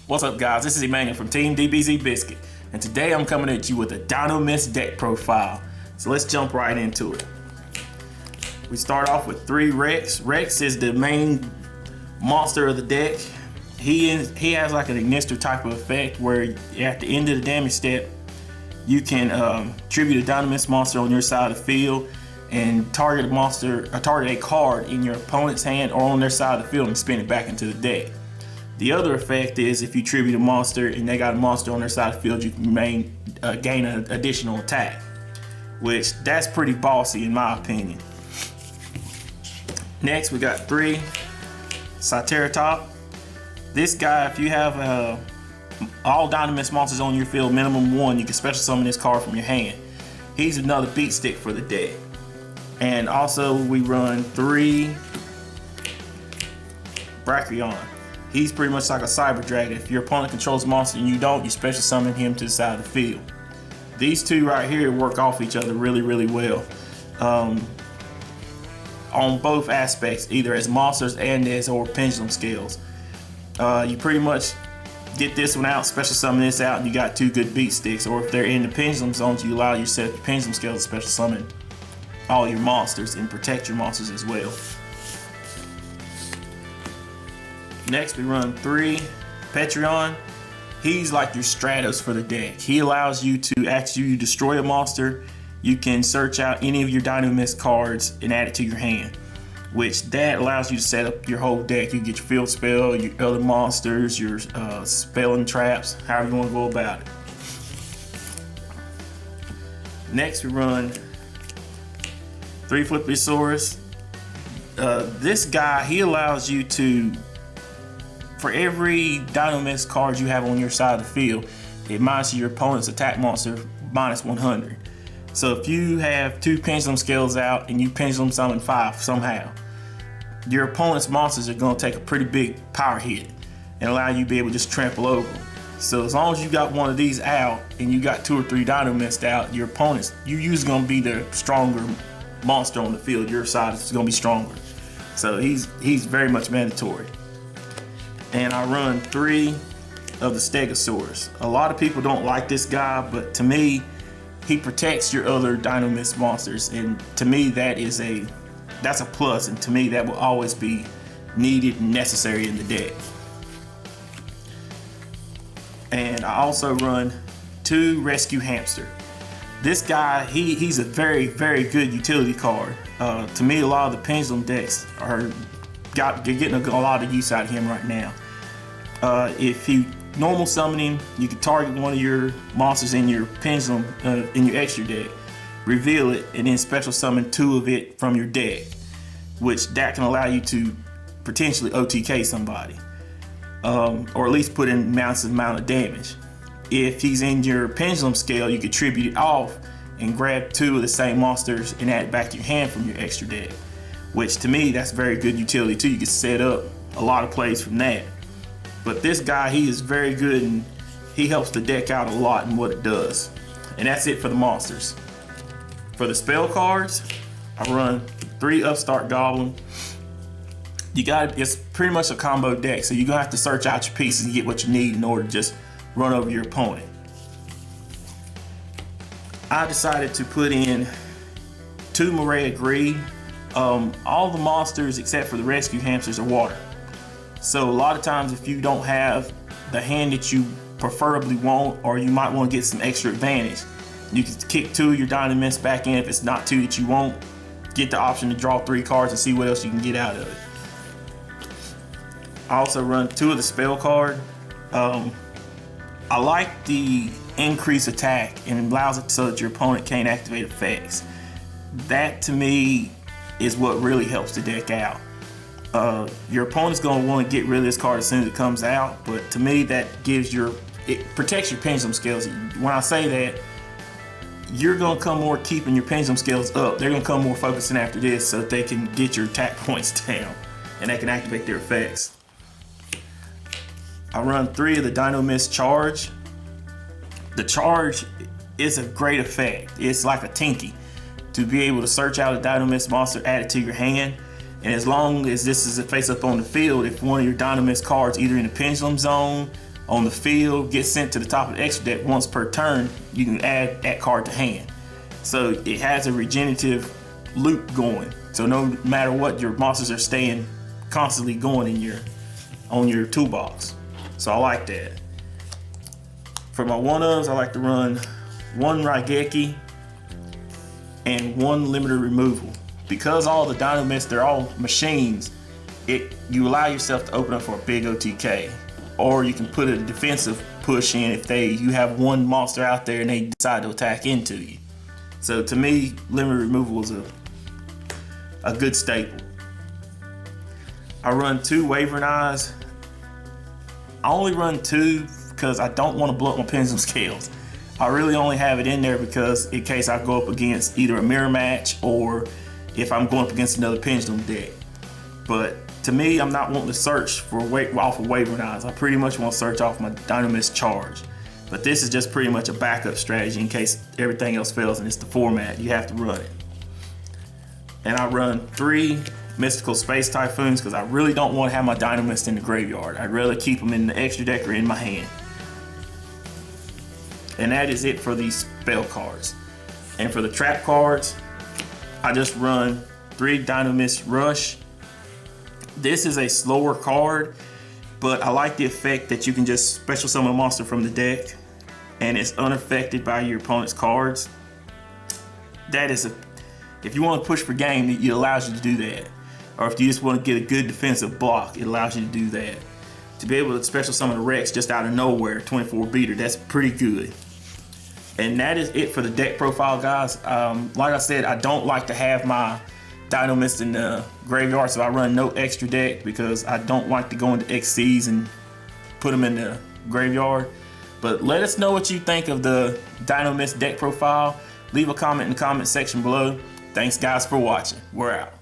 What's up, guys? This is Emmanuel from Team DBZ Biscuit, and today I'm coming at you with a Dinomist deck profile. So let's jump right into it. We start off with 3 Rex. Rex is the main monster of the deck. He has like an ignitor type of effect where at the end of the damage step, you can tribute a Dinomist monster on your side of the field and target a card in your opponent's hand or on their side of the field and spin it back into the deck. The other effect is if you tribute a monster and they got a monster on their side of the field, you can gain an additional attack, which that's pretty bossy in my opinion. Next, we got 3 Cyteratop. This guy, if you have all Dinomist monsters on your field, minimum 1, you can special summon this card from your hand. He's another beat stick for the deck. And also we run 3 Brachion. He's pretty much like a Cyber Dragon. If your opponent controls a monster and you don't, you special summon him to the side of the field. These 2 right here work off each other really well. On both aspects, either as monsters and as pendulum scales. You pretty much get this one out, special summon this out, and you got 2 good beat sticks. Or if they're in the pendulum zones, you allow your set of pendulum scales to special summon all your monsters and protect your monsters as well. Next, we run 3 Patreon. He's like your Stratos for the deck. He allows you to, after you destroy a monster, you can search out any of your Dinomist cards and add it to your hand, which that allows you to set up your whole deck. You get your field spell, your other monsters, your spell and traps, however you want to go about it. Next, we run 3 Flipposaurus. This guy, he allows you to, for every Dinomist card you have on your side of the field, it minus your opponent's attack monster minus 100. So if you have 2 pendulum scales out and you pendulum summon 5 somehow, your opponent's monsters are going to take a pretty big power hit and allow you to be able to just trample over them. So as long as you got one of these out and you got 2 or 3 Dinomist out, your opponent's, you're usually going to be the stronger monster on the field. Your side is going to be stronger. So he's very much mandatory. And I run 3 of the Stegosaurus. A lot of people don't like this guy, but to me, he protects your other Dinomist monsters, and to me that's a plus, and to me that will always be needed and necessary in the deck. And I also run 2 Rescue Hamster. This guy, he's a very good utility card. To me, a lot of the pendulum decks are getting a lot of use out of him right now. If you normal summon him, you can target one of your monsters in your pendulum, in your extra deck, reveal it, and then special summon 2 of it from your deck, which that can allow you to potentially OTK somebody, or at least put in massive amount of damage. If he's in your pendulum scale, you could tribute it off and grab 2 of the same monsters and add it back to your hand from your extra deck, which to me that's very good utility too. You can set up a lot of plays from that. But this guy, he is very good and he helps the deck out a lot in what it does. And that's it for the monsters. For the spell cards, I run 3 Upstart Goblin. It's pretty much a combo deck, so you're gonna have to search out your pieces and get what you need in order to just run over your opponent. I decided to put in 2 Morea Greed. All the monsters except for the Rescue Hamsters are water. So a lot of times if you don't have the hand that you preferably want, or you might want to get some extra advantage, you can kick 2 of your Dinomist back in. If it's not 2 that you want, get the option to draw 3 cards and see what else you can get out of it. I also run 2 of the spell card. I like the increased attack and allows it so that your opponent can't activate effects. That to me is what really helps the deck out. Your opponent's going to want to get rid of this card as soon as it comes out, but to me that it protects your pendulum scales. When I say that, you're going to come more keeping your pendulum scales up. They're going to come more focusing after this so that they can get your attack points down and they can activate their effects. I run 3 of the Dinomist Charge. The Charge is a great effect. It's like a Tinky to be able to search out a Dinomist monster, add it to your hand, and as long as this is a face up on the field, if one of your Dinomist cards either in the pendulum zone on the field, gets sent to the top of the extra deck once per turn, you can add that card to hand. So it has a regenerative loop going. So no matter what, your monsters are staying constantly going in on your toolbox. So I like that. For my one-ofs, I like to run 1 Raigeki and 1 limiter removal. Because all the Dinomist, they're all machines, you allow yourself to open up for a big OTK. Or you can put a defensive push in if you have one monster out there and they decide to attack into you. So to me, limiter removal is a good staple. I run 2 Wavering Eyes. I only run 2 because I don't want to blow up my pendulum scales. I really only have it in there because in case I go up against either a mirror match or if I'm going up against another pendulum deck. But to me, I'm not wanting to search off of Wavering Eyes. I pretty much want to search off my Dinomist charge. But this is just pretty much a backup strategy in case everything else fails and it's the format. You have to run it. And I run 3 Mystical Space Typhoons because I really don't want to have my Dinomist in the graveyard. I'd rather keep them in the extra deck or in my hand. And that is it for these spell cards. And for the trap cards, I just run 3 Dinomist Rush. This is a slower card, but I like the effect that you can just special summon a monster from the deck and it's unaffected by your opponent's cards. If you want to push for game, it allows you to do that. Or if you just want to get a good defensive block, it allows you to do that. To be able to special summon a Rex just out of nowhere, 24 beater, that's pretty good. And that is it for the deck profile, guys. Like I said, I don't like to have my Dinomist in the graveyard, so I run no extra deck because I don't like to go into XCs and put them in the graveyard. But let us know what you think of the Dinomist deck profile. Leave a comment in the comment section below. Thanks guys for watching. We're out.